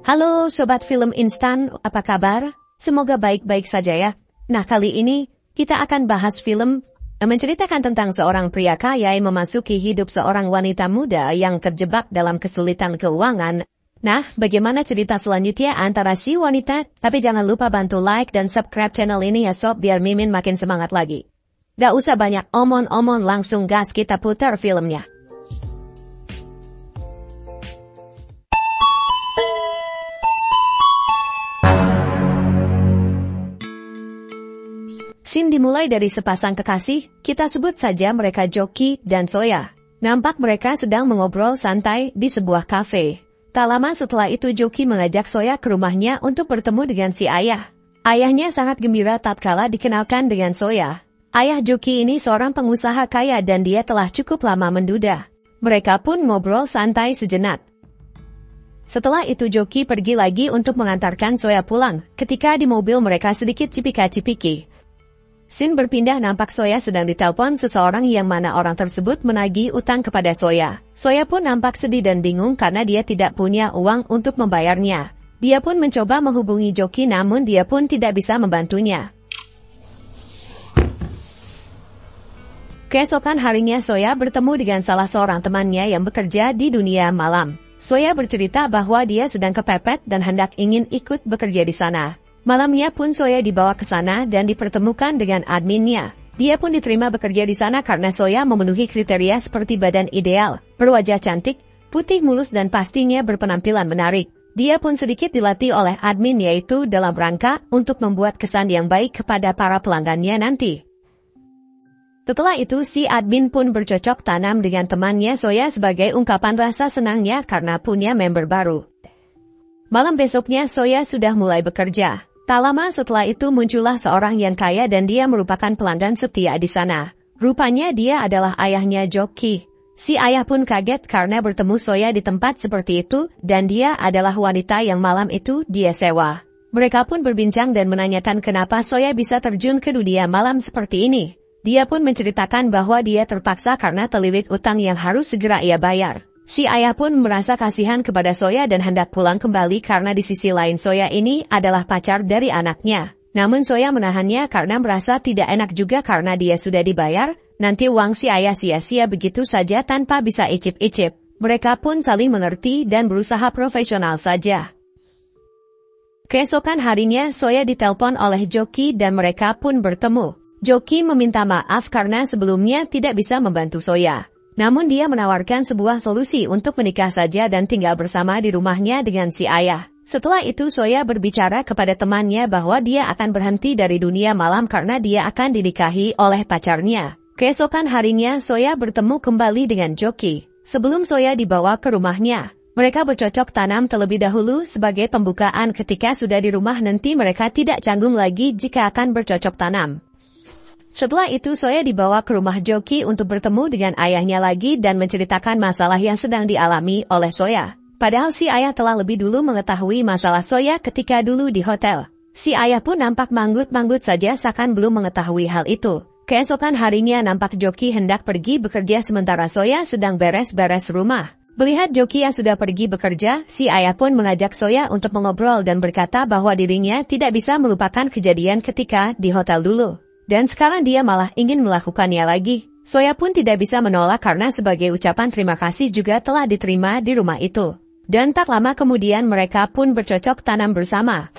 Halo Sobat Film Instan, apa kabar? Semoga baik-baik saja ya. Nah, kali ini kita akan bahas film menceritakan tentang seorang pria kaya yang memasuki hidup seorang wanita muda yang terjebak dalam kesulitan keuangan. Nah, bagaimana cerita selanjutnya antara si wanita? Tapi jangan lupa bantu like dan subscribe channel ini ya sob, biar Mimin makin semangat lagi. Gak usah banyak omong-omong, langsung gas kita putar filmnya. Scene dimulai dari sepasang kekasih, kita sebut saja mereka Joki dan Soya. Nampak mereka sedang mengobrol santai di sebuah kafe. Tak lama setelah itu Joki mengajak Soya ke rumahnya untuk bertemu dengan si ayah. Ayahnya sangat gembira tatkala dikenalkan dengan Soya. Ayah Joki ini seorang pengusaha kaya dan dia telah cukup lama menduda. Mereka pun ngobrol santai sejenak. Setelah itu Joki pergi lagi untuk mengantarkan Soya pulang. Ketika di mobil mereka sedikit cipika-cipiki. Scene berpindah, nampak Soya sedang ditelepon seseorang yang mana orang tersebut menagih utang kepada Soya. Soya pun nampak sedih dan bingung karena dia tidak punya uang untuk membayarnya. Dia pun mencoba menghubungi Joki namun dia pun tidak bisa membantunya. Keesokan harinya Soya bertemu dengan salah seorang temannya yang bekerja di dunia malam. Soya bercerita bahwa dia sedang kepepet dan hendak ingin ikut bekerja di sana. Malamnya pun Soya dibawa ke sana dan dipertemukan dengan adminnya. Dia pun diterima bekerja di sana karena Soya memenuhi kriteria seperti badan ideal, berwajah cantik, putih mulus dan pastinya berpenampilan menarik. Dia pun sedikit dilatih oleh admin yaitu dalam rangka untuk membuat kesan yang baik kepada para pelanggannya nanti. Setelah itu si admin pun bercocok tanam dengan temannya Soya sebagai ungkapan rasa senangnya karena punya member baru. Malam besoknya Soya sudah mulai bekerja. Tak lama setelah itu muncullah seorang yang kaya dan dia merupakan pelanggan setia di sana. Rupanya dia adalah ayahnya Joki. Si ayah pun kaget karena bertemu Soya di tempat seperti itu dan dia adalah wanita yang malam itu dia sewa. Mereka pun berbincang dan menanyakan kenapa Soya bisa terjun ke dunia malam seperti ini. Dia pun menceritakan bahwa dia terpaksa karena terlilit utang yang harus segera ia bayar. Si ayah pun merasa kasihan kepada Soya dan hendak pulang kembali karena di sisi lain Soya ini adalah pacar dari anaknya. Namun Soya menahannya karena merasa tidak enak juga karena dia sudah dibayar, nanti uang si ayah sia-sia begitu saja tanpa bisa icip-icip. Mereka pun saling mengerti dan berusaha profesional saja. Keesokan harinya Soya ditelepon oleh Joki dan mereka pun bertemu. Joki meminta maaf karena sebelumnya tidak bisa membantu Soya. Namun dia menawarkan sebuah solusi untuk menikah saja dan tinggal bersama di rumahnya dengan si ayah. Setelah itu Soya berbicara kepada temannya bahwa dia akan berhenti dari dunia malam karena dia akan dinikahi oleh pacarnya. Keesokan harinya Soya bertemu kembali dengan Joki. Sebelum Soya dibawa ke rumahnya, mereka bercocok tanam terlebih dahulu sebagai pembukaan. Ketika sudah di rumah nanti mereka tidak canggung lagi jika akan bercocok tanam. Setelah itu Soya dibawa ke rumah Joki untuk bertemu dengan ayahnya lagi dan menceritakan masalah yang sedang dialami oleh Soya. Padahal si ayah telah lebih dulu mengetahui masalah Soya ketika dulu di hotel. Si ayah pun nampak manggut-manggut saja seakan belum mengetahui hal itu. Keesokan harinya nampak Joki hendak pergi bekerja sementara Soya sedang beres-beres rumah. Melihat Joki yang sudah pergi bekerja, si ayah pun mengajak Soya untuk mengobrol dan berkata bahwa dirinya tidak bisa melupakan kejadian ketika di hotel dulu. Dan sekarang dia malah ingin melakukannya lagi. Soya pun tidak bisa menolak karena sebagai ucapan terima kasih juga telah diterima di rumah itu. Dan tak lama kemudian mereka pun bercocok tanam bersama.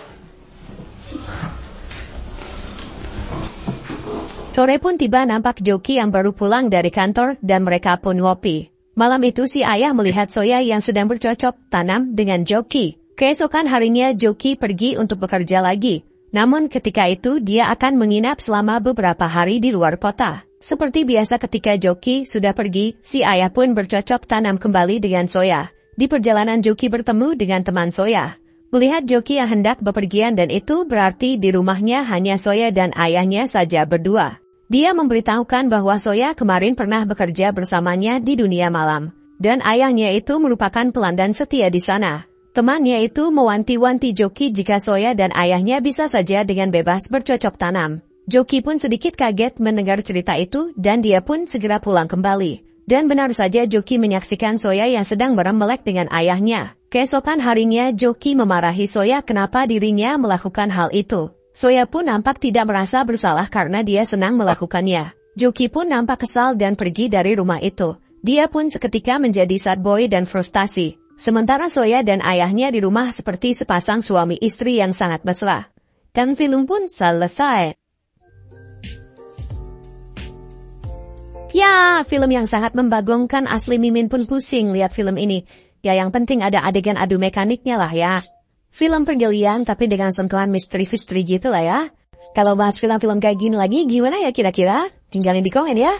Sore pun tiba, nampak Joki yang baru pulang dari kantor dan mereka pun ngopi. Malam itu si ayah melihat Soya yang sedang bercocok tanam dengan Joki. Keesokan harinya Joki pergi untuk bekerja lagi. Namun ketika itu dia akan menginap selama beberapa hari di luar kota. Seperti biasa ketika Joki sudah pergi, si ayah pun bercocok tanam kembali dengan Soya. Di perjalanan Joki bertemu dengan teman Soya. Melihat Joki yang hendak bepergian dan itu berarti di rumahnya hanya Soya dan ayahnya saja berdua. Dia memberitahukan bahwa Soya kemarin pernah bekerja bersamanya di dunia malam. Dan ayahnya itu merupakan pelanggan setia di sana. Temannya itu mewanti-wanti Joki jika Soya dan ayahnya bisa saja dengan bebas bercocok tanam. Joki pun sedikit kaget mendengar cerita itu dan dia pun segera pulang kembali. Dan benar saja Joki menyaksikan Soya yang sedang berembelek dengan ayahnya. Keesokan harinya Joki memarahi Soya kenapa dirinya melakukan hal itu. Soya pun nampak tidak merasa bersalah karena dia senang melakukannya. Joki pun nampak kesal dan pergi dari rumah itu. Dia pun seketika menjadi sad boy dan frustasi. Sementara Soya dan ayahnya di rumah seperti sepasang suami istri yang sangat mesra. Dan film pun selesai. Ya, film yang sangat membagongkan, asli Mimin pun pusing lihat film ini. Ya yang penting ada adegan adu mekaniknya lah ya. Film pergaulian tapi dengan sentuhan misteri-misteri gitu lah ya. Kalau bahas film-film kayak gini lagi gimana ya kira-kira? Tinggalin di komen ya.